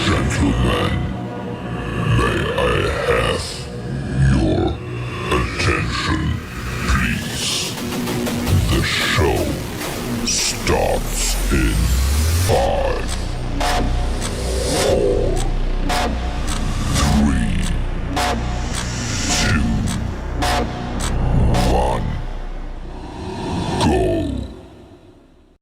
Gentlemen, may I have your attention, please? The show starts in 5,